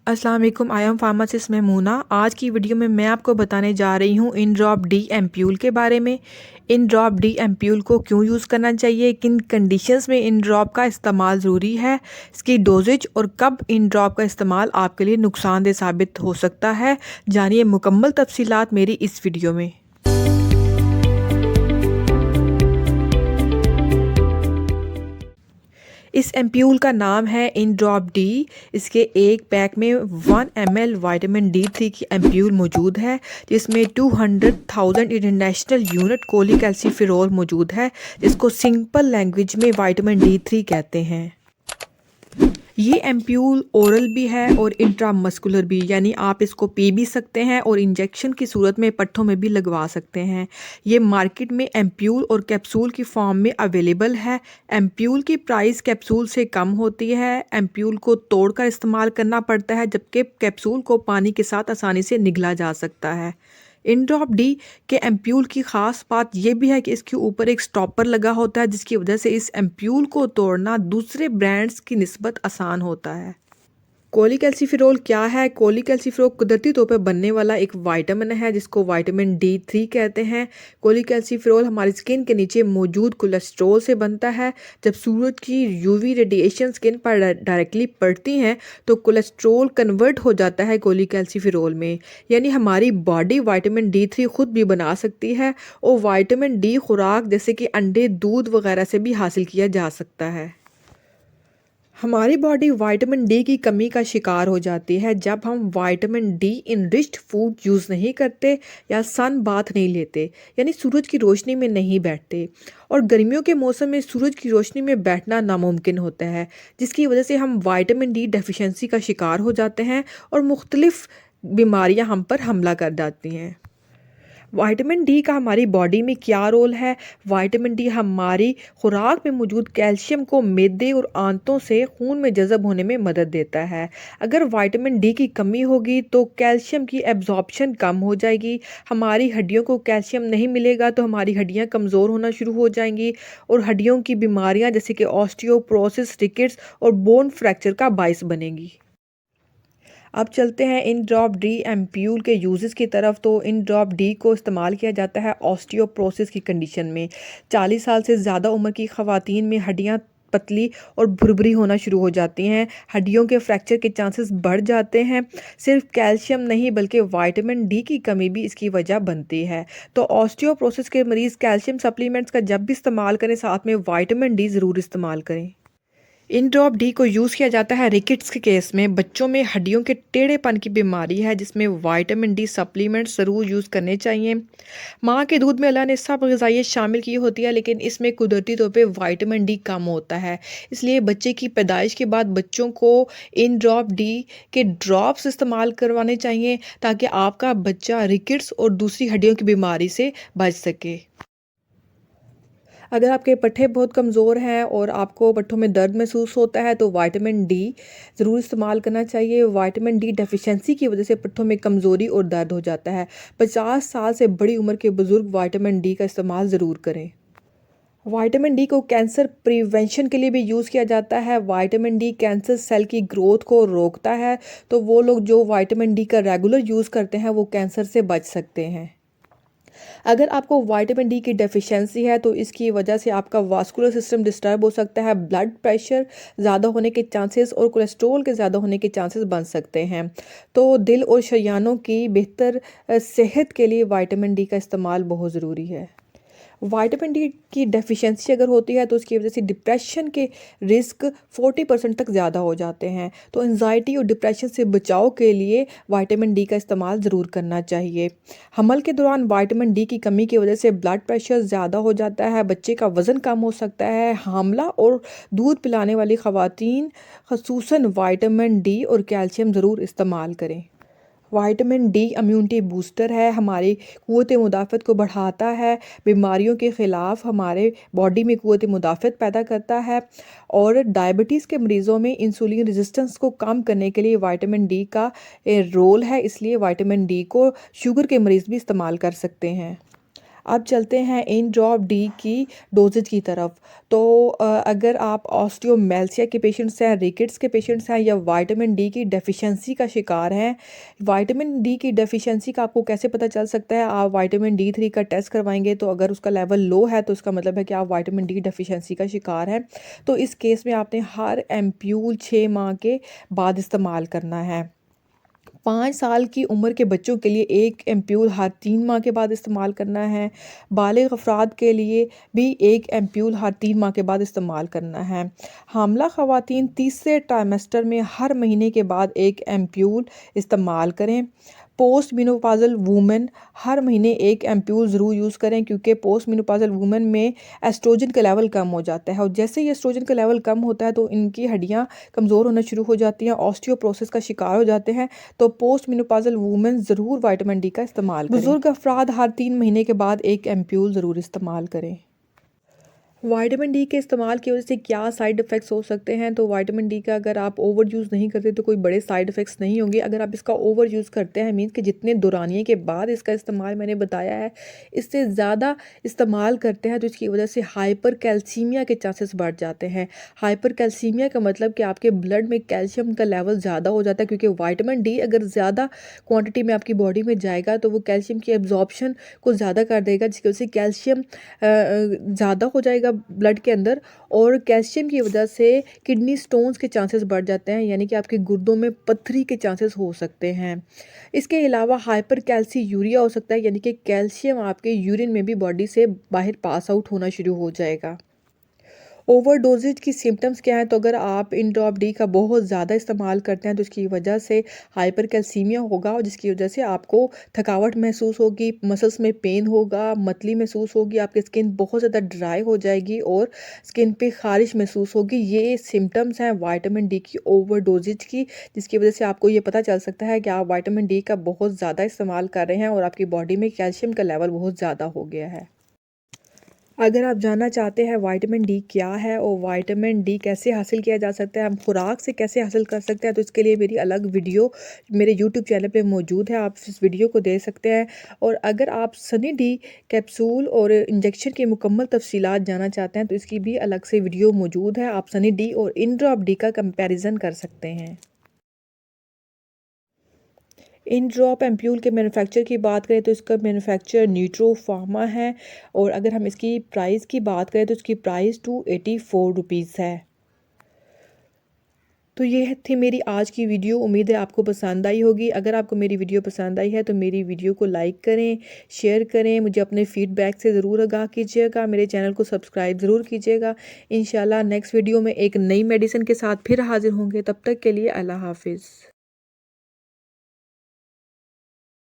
अस्सलाम वालेकुम। I am pharmacist Maimuna. आज की वीडियो में मैं आपको बताने जा रही हूँ इन ड्रॉप डी एम्प्यूल के बारे में। इन ड्रॉप डी एम्प्यूल को क्यों यूज़ करना चाहिए, किन कंडीशंस में इन ड्रॉप का इस्तेमाल ज़रूरी है, इसकी डोजेज और कब इन ड्रॉप का इस्तेमाल आपके लिए नुकसानदेह साबित हो सकता है। जानिए मुकम्मल तफसीलात मेरी इस वीडियो में। इस एम्प्यूल का नाम है इन ड्रॉप डी। इसके एक पैक में 1 ml विटामिन D3 की एम्प्यूल मौजूद है, जिसमें 200,000 इंटरनेशनल यूनिट कोलिकैल्सिफेरॉल मौजूद है, जिसको सिंपल लैंग्वेज में विटामिन D3 कहते हैं। ये एम्प्यूल ओरल भी है और इंट्रामस्कुलर भी, यानी आप इसको पी भी सकते हैं और इंजेक्शन की सूरत में पट्ठों में भी लगवा सकते हैं। ये मार्केट में एम्प्यूल और कैप्सूल की फॉर्म में अवेलेबल है। एम्प्यूल की प्राइस कैप्सूल से कम होती है। एम्प्यूल को तोड़कर इस्तेमाल करना पड़ता है, जबकि कैप्सूल को पानी के साथ आसानी से निगला जा सकता है। इन ड्रॉप डी के एम्प्यूल की ख़ास बात यह भी है कि इसके ऊपर एक स्टॉपर लगा होता है, जिसकी वजह से इस एम्प्यूल को तोड़ना दूसरे ब्रांड्स की निस्बत आसान होता है। कोलिकैल्सिफेरॉल क्या है? कोलिकैल्सिफेरॉल कुदरती तौर पर बनने वाला एक विटामिन है, जिसको विटामिन D3 कहते हैं। कोलिकैल्सिफेरॉल हमारी स्किन के नीचे मौजूद कोलेस्ट्रॉल से बनता है। जब सूरज की यूवी रेडिएशन स्किन पर डायरेक्टली पड़ती हैं तो कोलेस्ट्रॉल कन्वर्ट हो जाता है कोलिकैल्सिफेरॉल में, यानी हमारी बॉडी विटामिन D3 खुद भी बना सकती है और विटामिन D खुराक जैसे कि अंडे, दूध वगैरह से भी हासिल किया जा सकता है। हमारी बॉडी विटामिन डी की कमी का शिकार हो जाती है जब हम vitamin D enriched food use नहीं करते या सन बाथ नहीं लेते, यानी सूरज की रोशनी में नहीं बैठते। और गर्मियों के मौसम में सूरज की रोशनी में बैठना नामुमकिन होता है, जिसकी वजह से हम विटामिन डी डेफिशिएंसी का शिकार हो जाते हैं और मुख्तलिफ बीमारियां हम पर हमला कर जाती हैं। विटामिन डी का हमारी बॉडी में क्या रोल है? विटामिन डी हमारी खुराक में मौजूद कैल्शियम को मैदे और आंतों से खून में जज़ब होने में मदद देता है। अगर विटामिन डी की कमी होगी तो कैल्शियम की एब्जॉर्प्शन कम हो जाएगी। हमारी हड्डियों को कैल्शियम नहीं मिलेगा तो हमारी हड्डियां कमज़ोर होना शुरू हो जाएंगी और हड्डियों की बीमारियां जैसे कि ऑस्टियोपोरोसिस, रिकेट्स और बोन फ्रैक्चर का बायस बनेगी। अब चलते हैं इन ड्रॉप डी एम्प्यूल के यूजेस की तरफ। तो इन ड्रॉप डी को इस्तेमाल किया जाता है ऑस्टियोपोरोसिस की कंडीशन में। 40 साल से ज़्यादा उम्र की ख़वातीन में हड्डियाँ पतली और भुरभुरी होना शुरू हो जाती हैं, हड्डियों के फ्रैक्चर के चांसेस बढ़ जाते हैं। सिर्फ कैल्शियम नहीं बल्कि विटामिन डी की कमी भी इसकी वजह बनती है। तो ऑस्टियोपोरोसिस के मरीज़ कैल्शियम सप्लीमेंट्स का जब भी इस्तेमाल करें, साथ में विटामिन डी ज़रूर इस्तेमाल करें। इन ड्रॉप डी को यूज़ किया जाता है रिकेट्स के केस में। बच्चों में हड्डियों के टेढ़ेपन की बीमारी है, जिसमें विटामिन डी सप्लीमेंट्स ज़रूर यूज़ करने चाहिए। माँ के दूध में अल्लाह ने सब ग़िज़ाइयत शामिल की होती है, लेकिन इसमें कुदरती तौर पे विटामिन डी कम होता है। इसलिए बच्चे की पैदाइश के बाद बच्चों को इन ड्रॉप डी के ड्रॉप्स इस्तेमाल करवाने चाहिए, ताकि आपका बच्चा रिकेट्स और दूसरी हड्डियों की बीमारी से बच सके। अगर आपके पट्ठे बहुत कमज़ोर हैं और आपको पट्ठों में दर्द महसूस होता है तो विटामिन डी ज़रूर इस्तेमाल करना चाहिए। विटामिन डी डेफिशिएंसी की वजह से पट्ठों में कमज़ोरी और दर्द हो जाता है। 50 साल से बड़ी उम्र के बुज़ुर्ग विटामिन डी का इस्तेमाल ज़रूर करें। विटामिन डी को कैंसर प्रिवेंशन के लिए भी यूज़ किया जाता है। विटामिन डी कैंसर सेल की ग्रोथ को रोकता है, तो वो लोग जो विटामिन डी का रेगुलर यूज़ करते हैं वो कैंसर से बच सकते हैं। अगर आपको विटामिन डी की डेफिशिएंसी है तो इसकी वजह से आपका वास्कुलर सिस्टम डिस्टर्ब हो सकता है, ब्लड प्रेशर ज़्यादा होने के चांसेस और कोलेस्ट्रॉल के ज़्यादा होने के चांसेस बन सकते हैं। तो दिल और शरीयानों की बेहतर सेहत के लिए विटामिन डी का इस्तेमाल बहुत ज़रूरी है। विटामिन डी की डेफिशिएंसी अगर होती है तो उसकी वजह से डिप्रेशन के रिस्क 40% तक ज़्यादा हो जाते हैं। तो एंजाइटी और डिप्रेशन से बचाव के लिए विटामिन डी का इस्तेमाल ज़रूर करना चाहिए। हमल के दौरान विटामिन डी की कमी की वजह से ब्लड प्रेशर ज़्यादा हो जाता है, बच्चे का वज़न कम हो सकता है। हामला और दूध पिलाने वाली ख़वातीन ख़ुसूसन विटामिन डी और कैल्शियम ज़रूर इस्तेमाल करें। विटामिन डी इम्यूनिटी बूस्टर है, हमारी क़ुव्वत मुदाफ़त को बढ़ाता है, बीमारियों के ख़िलाफ़ हमारे बॉडी में क़ुव्वत मुदाफ़त पैदा करता है। और डायबिटीज़ के मरीज़ों में इंसुलिन रेजिस्टेंस को कम करने के लिए विटामिन डी का रोल है, इसलिए विटामिन डी को शुगर के मरीज़ भी इस्तेमाल कर सकते हैं। अब चलते हैं इन ड्रॉप डी की डोजेज की तरफ। तो अगर आप ऑस्टियोमेल्सिया के पेशेंट्स हैं, रिकेट्स के पेशेंट्स हैं या विटामिन डी की डेफिशिएंसी का शिकार हैं। विटामिन डी की डेफिशिएंसी का आपको कैसे पता चल सकता है? आप विटामिन डी 3 का टेस्ट करवाएंगे, तो अगर उसका लेवल लो है तो इसका मतलब है कि आप विटामिन डी डेफिशिएंसी का शिकार हैं। तो इस केस में आपने हर एम्प्यूल 6 माह के बाद इस्तेमाल करना है। 5 साल की उम्र के बच्चों के लिए एक एम्प्यूल हर 3 माह के बाद इस्तेमाल करना है। बालिग अफराद के लिए भी एक एम्प्यूल हर 3 माह के बाद इस्तेमाल करना है। हामला ख़वातीन तीसरे ट्राइमेस्टर में हर महीने के बाद एक एम्प्यूल इस्तेमाल करें। पोस्ट मेनोपॉज़ल वूमेन हर महीने एक एम्प्यूल ज़रूर यूज़ करें, क्योंकि पोस्ट मेनोपॉज़ल वूमेन में एस्ट्रोजन का लेवल कम हो जाता है और जैसे ही एस्ट्रोजन का लेवल कम होता है तो इनकी हड्डियाँ कमज़ोर होना शुरू हो जाती हैं, ऑस्टियोपोरोसिस का शिकार हो जाते हैं। तो पोस्ट मेनोपॉज़ल वूमेन ज़रूर विटामिन डी का इस्तेमाल करें। बुजुर्ग अफराद हर 3 महीने के बाद एक एम्प्यूल ज़रूर इस्तेमाल करें। विटामिन डी के इस्तेमाल की वजह से क्या साइड इफ़ेक्ट्स हो सकते हैं? तो विटामिन डी का अगर आप ओवर यूज़ नहीं करते तो कोई बड़े साइड इफ़ेक्ट्स नहीं होंगे। अगर आप इसका ओवर यूज़ करते हैं, मीन्स कि जितने दौरानिए के बाद इसका इस्तेमाल मैंने बताया है, इससे ज़्यादा इस्तेमाल करते हैं तो इसकी वजह से हाइपर कैल्सीमिया के चांसेस बढ़ जाते हैं। हाइपर कैल्सीमिया का मतलब कि आपके ब्लड में कैल्शियम का लेवल ज़्यादा हो जाता है, क्योंकि विटामिन डी अगर ज़्यादा क्वान्टिटी में आपकी बॉडी में जाएगा तो वो कैल्शियम की एब्जॉर्प्शन को ज़्यादा कर देगा, जिसकी वजह से कैल्शियम ज़्यादा हो जाएगा ब्लड के अंदर और कैल्शियम की वजह से किडनी स्टोन्स के चांसेस बढ़ जाते हैं, यानी कि आपके गुर्दों में पत्थरी के चांसेस हो सकते हैं। इसके अलावा हाइपर कैल्सीयूरिया हो सकता है, यानी कि कैल्शियम आपके यूरिन में भी बॉडी से बाहर पास आउट होना शुरू हो जाएगा। ओवरडोजेज की सिम्टम्स क्या हैं? तो अगर आप इन ड्रॉप डी का बहुत ज़्यादा इस्तेमाल करते हैं तो इसकी वजह से हाइपर कैल्सीमिया होगा और जिसकी वजह से आपको थकावट महसूस होगी, मसल्स में पेन होगा, मतली महसूस होगी, आपकी स्किन बहुत ज़्यादा ड्राई हो जाएगी और स्किन पे खारिश महसूस होगी। ये सिम्टम्स हैं विटामिन डी की ओवरडोजेज की, जिसकी वजह से आपको ये पता चल सकता है कि आप विटामिन डी का बहुत ज़्यादा इस्तेमाल कर रहे हैं और आपकी बॉडी में कैल्शियम का लेवल बहुत ज़्यादा हो गया है। अगर आप जानना चाहते हैं विटामिन डी क्या है और विटामिन डी कैसे हासिल किया जा सकता है, हम खुराक से कैसे हासिल कर सकते हैं, तो इसके लिए मेरी अलग वीडियो मेरे यूट्यूब चैनल पे मौजूद है, आप इस वीडियो को देख सकते हैं। और अगर आप सनी डी कैप्सूल और इंजेक्शन की मुकम्मल तफसीलात जानना चाहते हैं तो इसकी भी अलग से वीडियो मौजूद है, आप सनी डी और इन ड्रॉप डी का कंपेरिजन कर सकते हैं। इन ड्रॉप एम्प्यूल के मैन्युफैक्चर की बात करें तो इसका मैन्युफैक्चर न्यूट्रो फार्मा है और अगर हम इसकी प्राइस की बात करें तो इसकी प्राइस 284 रुपीज़ है। तो ये थी मेरी आज की वीडियो, उम्मीद है आपको पसंद आई होगी। अगर आपको मेरी वीडियो पसंद आई है तो मेरी वीडियो को लाइक करें, शेयर करें, मुझे अपने फीडबैक से ज़रूर आगाह कीजिएगा, मेरे चैनल को सब्सक्राइब ज़रूर कीजिएगा। इंशाल्लाह नेक्स्ट वीडियो में एक नई मेडिसिन के साथ फिर हाजिर होंगे, तब तक के लिए अल्लाह हाफिज़।